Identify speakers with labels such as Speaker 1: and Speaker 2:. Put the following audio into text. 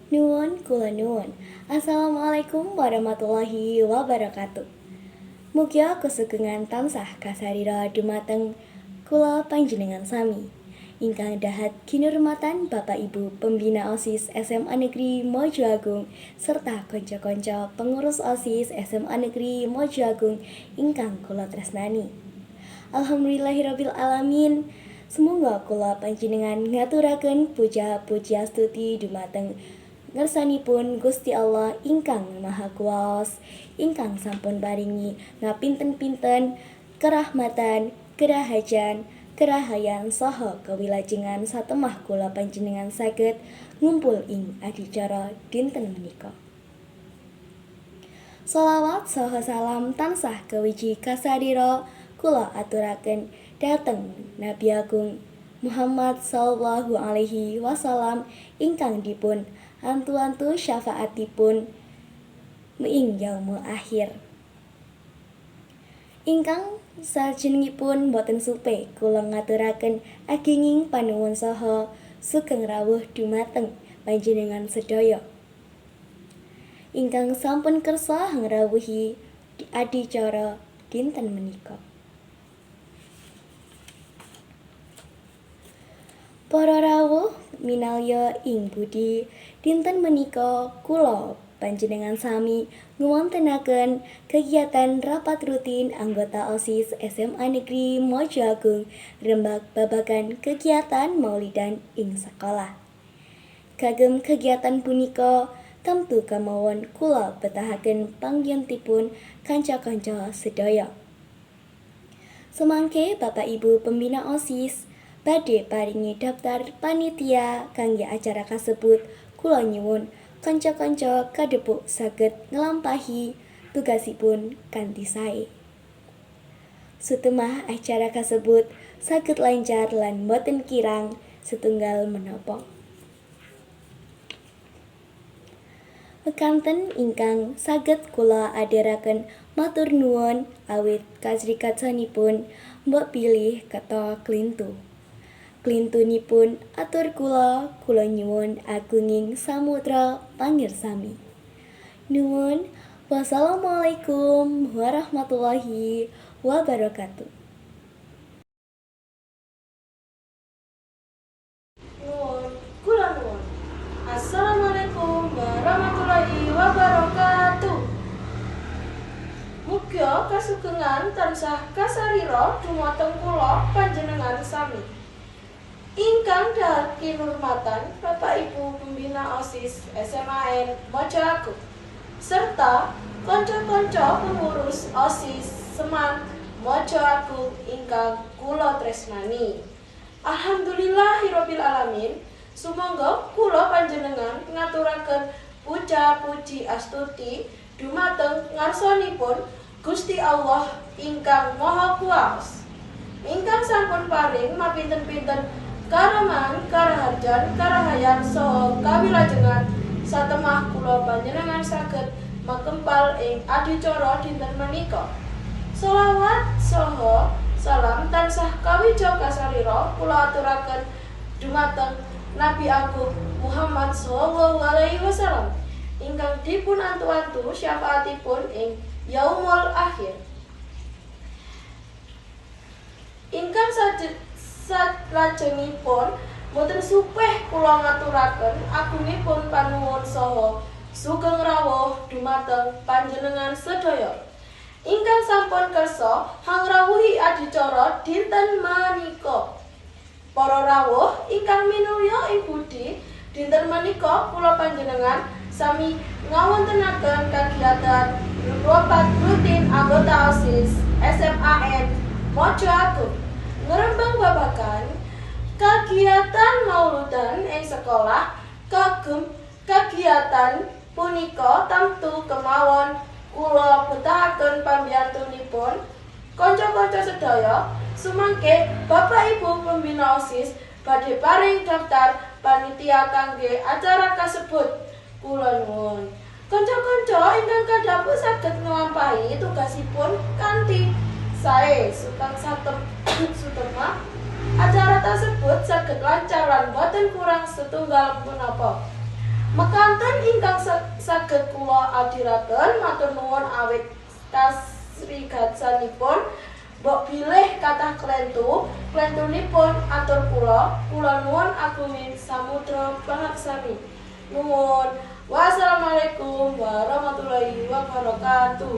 Speaker 1: Nuwun kula nuwun. Assalamualaikum warahmatullahi wabarakatuh. Mugia kesugengan tansah kasarira dumateng kula panjenengan sami. Ingkang dahat kinurmatan Bapak Ibu Pembina OSIS SMA Negeri Mojo Agung serta kanca-kanca pengurus OSIS SMA Negeri Mojo Agung ingkang kula tresnani. Alhamdulillahirabbil alamin. Semoga kula panjenengan ngaturaken puja stuti dumateng ngersanipun Gusti Allah ingkang Maha Kuwas, ingkang sampun paringi ngapinten-pinten kerahmatan, kerahajan, kerahayan saha kewilajengan satemah kula panjenengan saged ngumpul ing adicara dinten menika. Shalawat saha salam tansah kawiji kasadira kula aturaken dhateng Nabi Agung Muhammad sallallahu alaihi wasallam ingkang dipun antu-antu syafaatipun ing yaumul akhir. Ingkang salajengipun boten supe kula ngaturaken agenging panuwun saha sugeng rawuh dumateng panjenengan sedaya ingkang sampun kersa ngrawuhi adicara dinten menika. Para rawuh minalya ing budi dinten menika kula panjenengan sami ngwontenaken kegiatan rapat rutin anggota OSIS SMA Negeri Mojo Agung rembag babagan kegiatan maulidan ing sekolah. Kagem kegiatan punika tamtu kemawon kula betahaken panggiyantipun kanca-kanca sedaya. Semangke Bapak Ibu Pembina OSIS badhe paringi daftar panitia kangge acara kasebut, kula nyuwun kanca-kanca kadhepuk saged nglampahi tugasipun kanthi sae. Sutemah acara kasebut saged lancar lan boten kirang setunggal menapa. Kekanten ingkang saged kula adheraken matur nuwun awit kasrikatsanipun mbok pilih kata klintu. Klintunipun atur kula nyuwun agunging samudra pangirsami. Nuwun. Wassalamualaikum warahmatullahi wabarakatuh.
Speaker 2: Nuwun, kula nuwun. Assalamualaikum warahmatullahi wabarakatuh. Mugia kasugengan tansah kasarira dumateng kula panjenengan sami. Ingkang dahat kinurmatan Bapak Ibu Pembina OSIS SMA Mojo Agung serta kanca-kanca pengurus OSIS Seman Mojo Agung ingkang kula tresnani. Alhamdulillahirabbil alamin. Sumangga kula panjenengan ngaturaken puja-puji astuti dumateng ngarsanipun Gusti Allah ingkang Maha Kuwas, ingkang sampun paring mapinten-pinten karaman, karaharjan, karahayan saha kawilajengan satemah kula panjenengan saged makempal ing adicara dinten menika. Shalawat saha salam tansah kawija kasarira kula aturaken dumateng Nabi Agung Muhammad sallallahu alaihi wasallam ingkang dipun antu-antu syafaatipun ing yaumul akhir. Ingkang salajengipun boten supeh kula ngaturaken agungipun panuwun saha sugeng rawuh dumateng panjenengan sedaya ingkang sampun kersa ngrawuhi adicara dinten menika. Para rawuh ingkang minulya ing budi dinten menika kula panjenengan sami ngawontenaken kegiatan rapat rutin anggota OSIS SMA Mojo Agung ngrembang babagan kegiatan mauludan ing sekolah. Kagem kegiatan punika tamtu kemawon kula betahaken pambiyantunipun kanca-kanca sedaya. Sumangke Bapak Ibu Pembina OSIS badhe paring daftar panitia kangge acara kasebut. Kula nuwun kanca-kanca ingkang kadhapuk saged nglampahi tugasipun kanthi sae sukang sutemah acara tersebut saged lancar lan boten kurang setunggal punapa. Mekanten ingkang saged kula adhiraken matur nuwun awit kasrigatsanipun mbok bilih kathah klentunipun atur kula nuwun agunging samudra pangaksami. Nuwun. Wassalamualaikum warahmatullahi wabarakatuh.